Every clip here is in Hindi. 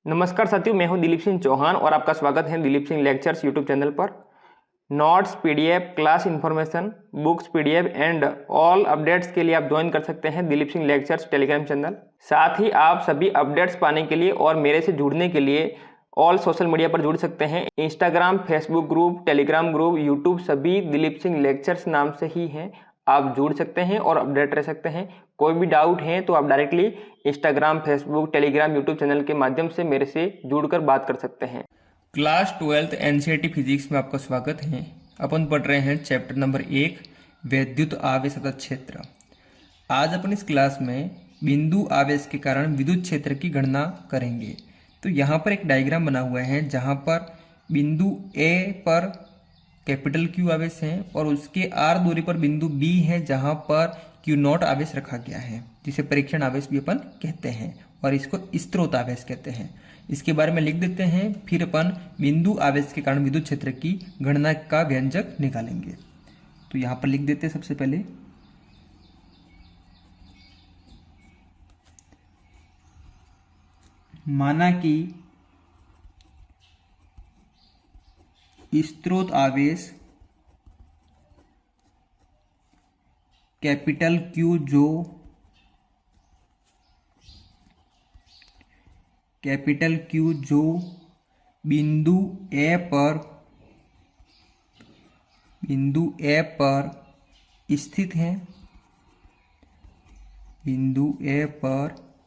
नमस्कार साथियों, मैं हूं दिलीप सिंह चौहान और आपका स्वागत है Dilip Singh lectures YouTube channel पर। Notes, PDF, class information, books, PDF and all updates के लिए आप ज्वाइन कर सकते हैं Dilip Singh lectures Telegram channel. साथ ही आप सभी अपडेट्स पाने के लिए और मेरे से जुड़ने के लिए ऑल सोशल मीडिया पर जुड़ सकते हैं। Instagram, Facebook group, Telegram group, YouTube सभी दिलीप सिंह लेक्चर्स नाम से ही हैं। आप जुड़ सकते हैं और अपडेट रह सकते हैं। कोई भी डाउट है तो आप directly Instagram, Facebook, Telegram, YouTube channel के माध्यम से मेरे से जुड़कर बात कर सकते हैं। क्लास 12th एनसीईआरटी फिजिक्स में आपका स्वागत है। अपन पढ़ रहे हैं चैप्टर नंबर 1 वैद्युत आवेश तथा क्षेत्र। आज अपन इस क्लास में बिंदु आवेश के कारण विद्युत क्षेत्र की गणना करेंगे। तो यहाँ पर एक डायग्राम बना हुआ है जहाँ पर बिंदु ए पर कैपिटल क्यू आवेश है और उसके आर दूरी पर बिंदु बी है जहाँ पर क्यू नॉट आवेश रखा गया है, जिसे परीक्षण आवेश भी अपन कहते हैं और इसको स्रोत आवेश कहते हैं। इसके बारे में लिख देते हैं, फिर अपन बिंदु आवेश के कारण विद्युत क्षेत्र की गणना का व्यंजक निकालेंगे। तो यहाँ पर लिख देते हैं सबसे पहले माना कि स्रोत आवेश कैपिटल क्यू जो बिंदु ए पर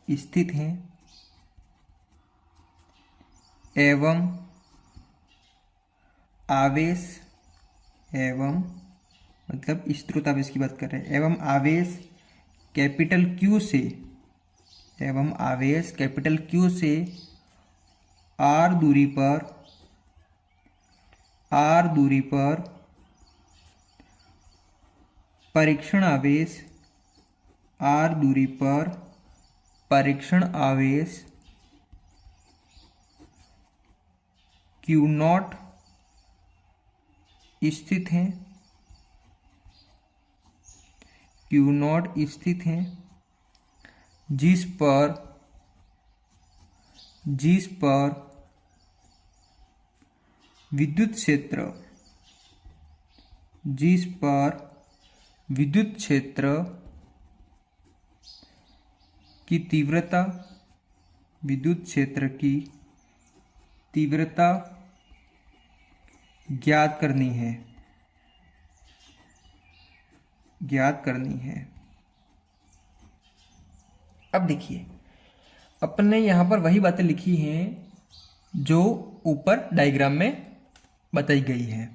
स्थित है, एवं मतलब स्रोत आवेश की बात कर रहे हैं, एवं आवेश कैपिटल क्यू से आर दूरी पर परीक्षण आवेश क्यू नॉट स्थित है, जिस पर विद्युत क्षेत्र की तीव्रता ज्ञात करनी है। अब देखिए, अपन ने यहाँ पर वही बातें लिखी हैं जो ऊपर डायग्राम में बताई गई है।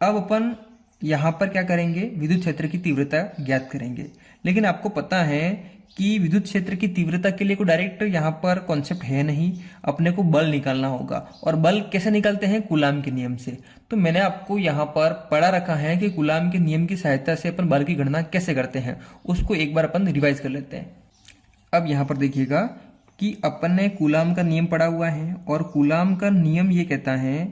अब अपन यहाँ पर क्या करेंगे, विद्युत क्षेत्र की तीव्रता ज्ञात करेंगे। लेकिन आपको पता है कि विद्युत क्षेत्र की तीव्रता के लिए कोई डायरेक्ट यहाँ पर कॉन्सेप्ट है नहीं, अपने को बल निकालना होगा। और बल कैसे निकालते हैं? कूलाम के नियम से। तो मैंने आपको यहाँ पर पढ़ा रखा है कि कूलाम के नियम की सहायता से अपन बल की गणना कैसे करते हैं, उसको एक बार अपन रिवाइज कर लेते हैं। अब यहाँ पर देखिएगा कि अपन ने कूलाम का नियम पढ़ा हुआ है और कूलाम का नियम ये कहता है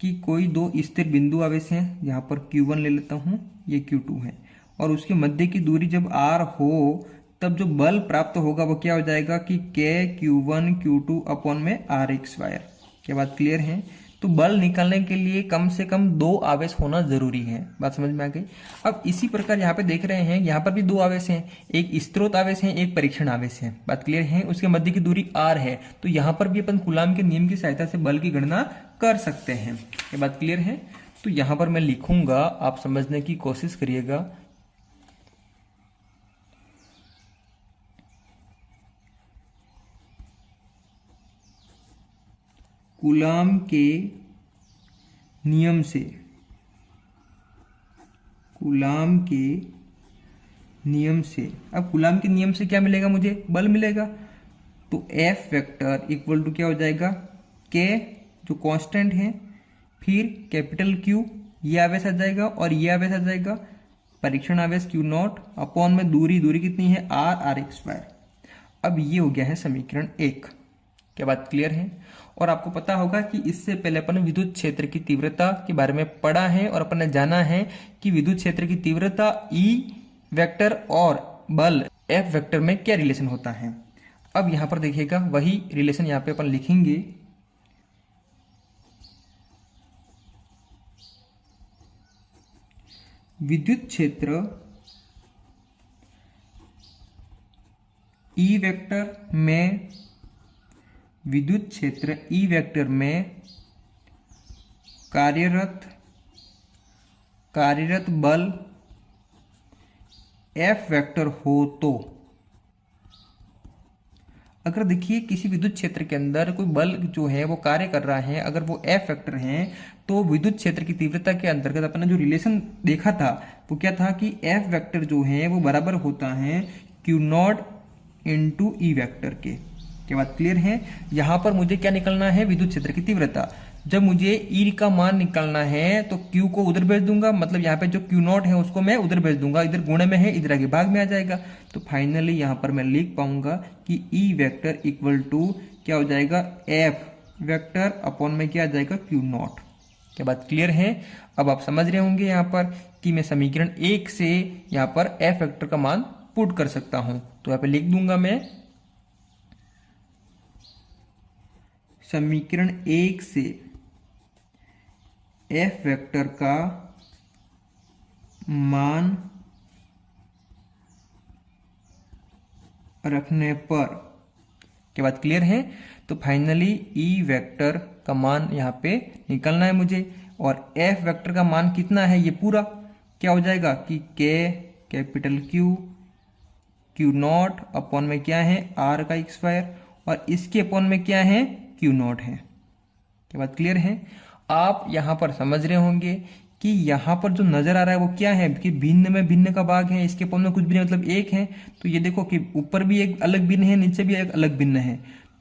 कि कोई दो स्थिर बिंदु आवेश हैं, यहाँ पर Q1 ले लेता हूँ, ये Q2 है, और उसके मध्य की दूरी जब R हो तब जो बल प्राप्त होगा वो क्या हो जाएगा कि KQ1 Q2 अपॉन में RX²। क्या बात क्लियर है? तो बल निकालने के लिए कम से कम दो आवेश होना जरूरी है। बात समझ में आ गई? अब इसी प्रकार यहाँ पे देख रहे हैं, यहाँ पर भी दो आवेश हैं, एक स्रोत आवेश है, एक परीक्षण आवेश है। बात क्लियर है? उसके मध्य की दूरी R है, तो यहाँ पर भी अपन कूलाम के नियम की सहायता से बल की गणना कर सकते हैं। ये बात क्लियर है? तो यहाँ पर मैं लिखूंगा, आप समझने की कोशिश करिएगा। कूलाम के नियम से अब कूलाम के नियम से क्या मिलेगा? मुझे बल मिलेगा। तो F वेक्टर इक्वल टू क्या हो जाएगा? K जो कांस्टेंट है, फिर कैपिटल Q ये आवेश आ जाएगा और ये आवेश आ जाएगा, परीक्षण आवेश Q नॉट अपॉन में दूरी कितनी है? RX²। अब ये हो गया है समीकरण 1। क्या बात क्लियर है? और आपको पता होगा कि इससे पहले अपन विद्युत क्षेत्र की तीव्रता के बारे में पढ़ा है और अपन ने जाना है कि विद्युत क्षेत्र की तीव्रता E वेक्टर और बल F वेक्टर में क्या रिलेशन होता है। अब यहाँ पर देखिएगा वही रिलेशन यहाँ पे अपन लिखेंगे, विद्युत क्षेत्र ई वेक्टर में, विद्युत क्षेत्र ई वेक्टर में कार्यरत बल एफ वेक्टर हो तो, अगर देखिए किसी विद्युत क्षेत्र के अंदर कोई बल जो है वो कार्य कर रहा है, अगर वो एफ वेक्टर है, तो विद्युत क्षेत्र की तीव्रता के अंतर्गत अपन ने जो रिलेशन देखा था वो क्या था कि एफ वेक्टर जो है वो बराबर होता है Q not into E vector के। क्या बात क्लियर है? यहाँ पर मुझे क्या निकलना है, विद्युत क्षेत्र की तीव्रता। जब मुझे ई का मान निकालना है तो क्यू को उधर भेज दूंगा, मतलब यहाँ पे जो क्यू नॉट है उसको मैं उधर भेज दूंगा, इधर गुणे में है इधर आगे भाग में आ जाएगा। तो फाइनली यहाँ पर मैं लिख पाऊंगा कि ई वेक्टर इक्वल टू क्या हो जाएगा, एफ वेक्टर अपॉन में क्या आ जाएगा, क्यू नॉट। क्या बात क्लियर है? अब आप समझ रहे होंगे यहाँ पर कि मैं समीकरण 1 से यहाँ पर एफ वेक्टर का मान पुट कर सकता हूं। तो यहाँ पे लिख दूंगा मैं समीकरण 1 से एफ वेक्टर का मान रखने पर। क्या बात क्लियर है? तो फाइनली ई वेक्टर का मान यहाँ पे निकलना है मुझे, और एफ वेक्टर का मान कितना है, ये पूरा क्या हो जाएगा कि के कैपिटल क्यू नॉट अपॉन में क्या है, आर का स्क्वायर, और इसके अपॉन में क्या है, क्यू नॉट है। क्या बात क्लियर है? आप यहाँ पर समझ रहे होंगे कि यहाँ पर जो नजर आ रहा है वो क्या है कि भिन्न में भिन्न का भाग है, इसके अपॉन में कुछ भी नहीं, मतलब एक है। तो ये देखो कि ऊपर भी एक अलग भिन्न है, नीचे भी एक अलग भिन्न है।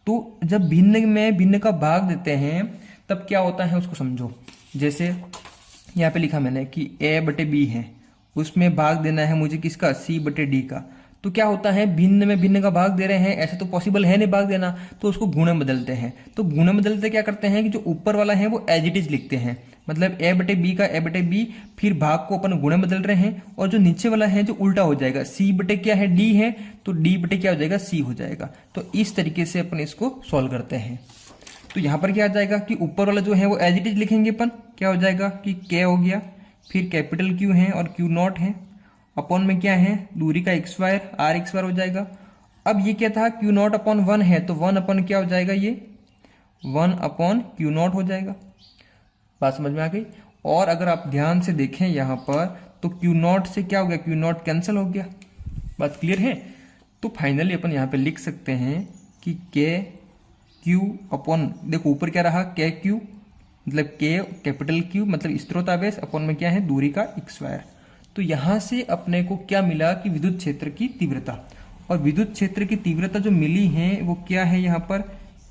तो जब भिन्न में भिन्न का भाग देते हैं तब क्या होता है उसको समझो। जैसे यहाँ पे लिखा मैंने कि ए बटे बी है, उसमें भाग देना है मुझे किसका, सी बटे डी का। तो क्या होता है, भिन्न में भिन्न का भाग दे रहे हैं, ऐसे तो पॉसिबल है नहीं भाग देना, तो उसको गुणे में बदलते हैं। तो गुणे में बदलते क्या करते हैं कि जो ऊपर वाला है वो एज इट इज लिखते हैं, मतलब ए बटे बी का ए बटे बी, फिर भाग को अपन गुणे बदल रहे हैं, और जो नीचे वाला है जो उल्टा हो जाएगा, सी बटे क्या है, डी है, तो डी बटे क्या हो जाएगा, सी हो जाएगा। तो इस तरीके से अपन इसको सॉल्व करते हैं। तो यहाँ पर क्या आ जाएगा कि ऊपर वाला जो है वो एज इट इज लिखेंगे अपन, क्या हो जाएगा कि के हो गया, फिर कैपिटल क्यू है और क्यू नॉट है, अपॉन में क्या है, दूरी का x square, r x square हो जाएगा। अब ये क्या था, क्यू नॉट अपॉन 1 है, तो 1 अपॉन क्या हो जाएगा, ये 1 अपॉन क्यू नॉट हो जाएगा। बात समझ में आ गई? और अगर आप ध्यान से देखें यहाँ पर तो क्यू नॉट से क्या हो गया, क्यू नॉट कैंसिल हो गया। बात क्लियर है? तो फाइनली अपन यहाँ पे लिख सकते हैं कि के क्यू अपॉन, देखो ऊपर क्या रहा, के क्यू, मतलब के कैपिटल क्यू मतलब स्रोत आवेश, अपॉन में क्या है, दूरी का एक्स स्क्वायर। तो यहां से अपने को क्या मिला कि विद्युत क्षेत्र की तीव्रता, और विद्युत क्षेत्र की तीव्रता जो मिली है वो क्या है यहाँ पर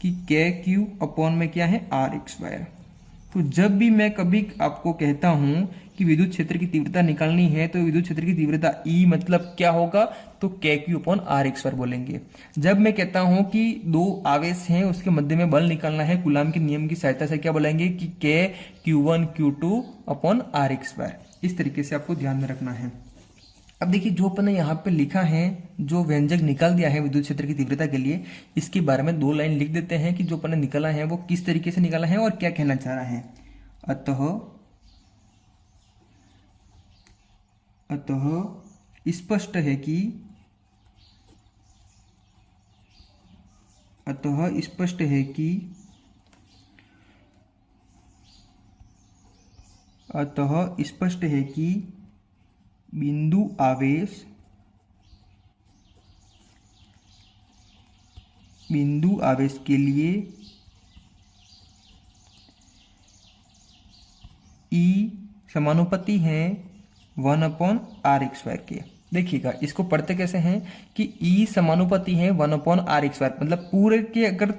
कि के क्यू अपॉन में क्या है, आर एक्स स्क्वायर। तो जब भी मैं कभी आपको कहता हूं कि विद्युत क्षेत्र की तीव्रता निकालनी है तो विद्युत क्षेत्र की तीव्रता ई मतलब क्या होगा, तो k q upon r x square बोलेंगे। जब मैं कहता हूं कि दो आवेश हैं उसके मध्य में बल निकालना है कूलाम के नियम की सहायता से, क्या बोलेंगे कि के Q1 Q2 upon r x square. इस तरीके से आपको ध्यान में रखना है। अब देखिए जो अपन ने यहाँ पे लिखा है, जो व्यंजक निकाल दिया है विद्युत क्षेत्र की तीव्रता के लिए, इसके बारे में 2 लाइन लिख देते हैं कि जो अपन ने निकाला है वो किस तरीके से निकाला है और क्या कहना चाह रहा है। अतः स्पष्ट है कि बिंदु आवेश के लिए E समानुपाती है 1 अपॉन आर एक्स स्क्वायर के। देखिएगा इसको पढ़ते कैसे हैं कि E समानुपाती है 1 अपॉन आर एक्स स्क्वायर, मतलब पूरे के अगर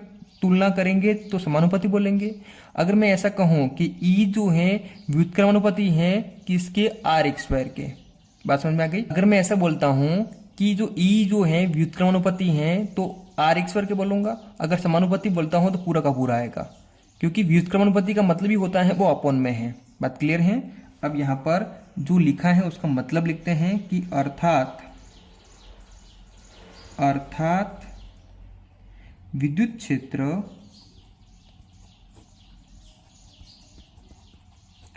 तुलना करेंगे तो समानुपाती बोलेंगे। अगर मैं ऐसा कहूं कि E जो है व्युत्क्रमानुपाती है किसके, आर एक्स स्क्वायर के। बात समझ में आ गई? अगर मैं ऐसा बोलता हूं कि जो E जो है व्युत्क्रमानुपाती है तो आर एक्स स्क्वायर के बोलूंगा। अगर समानुपाती बोलता हूं तो पूरा का पूरा आएगा, क्योंकि व्युत्क्रमानुपाती का मतलब ही होता है वो अपॉन में है। बात क्लियर है? अब यहाँ पर जो लिखा है उसका मतलब लिखते हैं कि अर्थात विद्युत क्षेत्र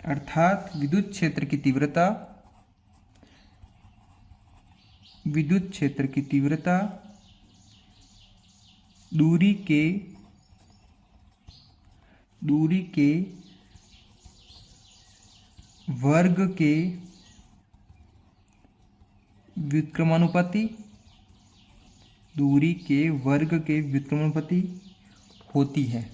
अर्थात विद्युत क्षेत्र की तीव्रता, विद्युत क्षेत्र की तीव्रता दूरी के वर्ग के व्युत्क्रमानुपाती, दूरी के वर्ग के व्युत्क्रमानुपाती होती है।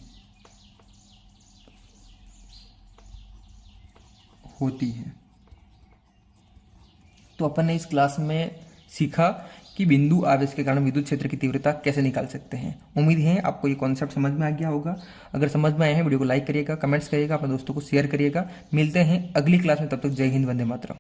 तो अपन ने इस क्लास में सीखा कि बिंदु आवेश के कारण विद्युत क्षेत्र की तीव्रता कैसे निकाल सकते हैं। उम्मीद है आपको ये कॉन्सेप्ट समझ में आ गया होगा। अगर समझ में आए हैं वीडियो को लाइक करिएगा, कमेंट्स करिएगा, अपने दोस्तों को शेयर करिएगा। मिलते हैं अगली क्लास में, तब तक जय हिंद, वंदे मातरम।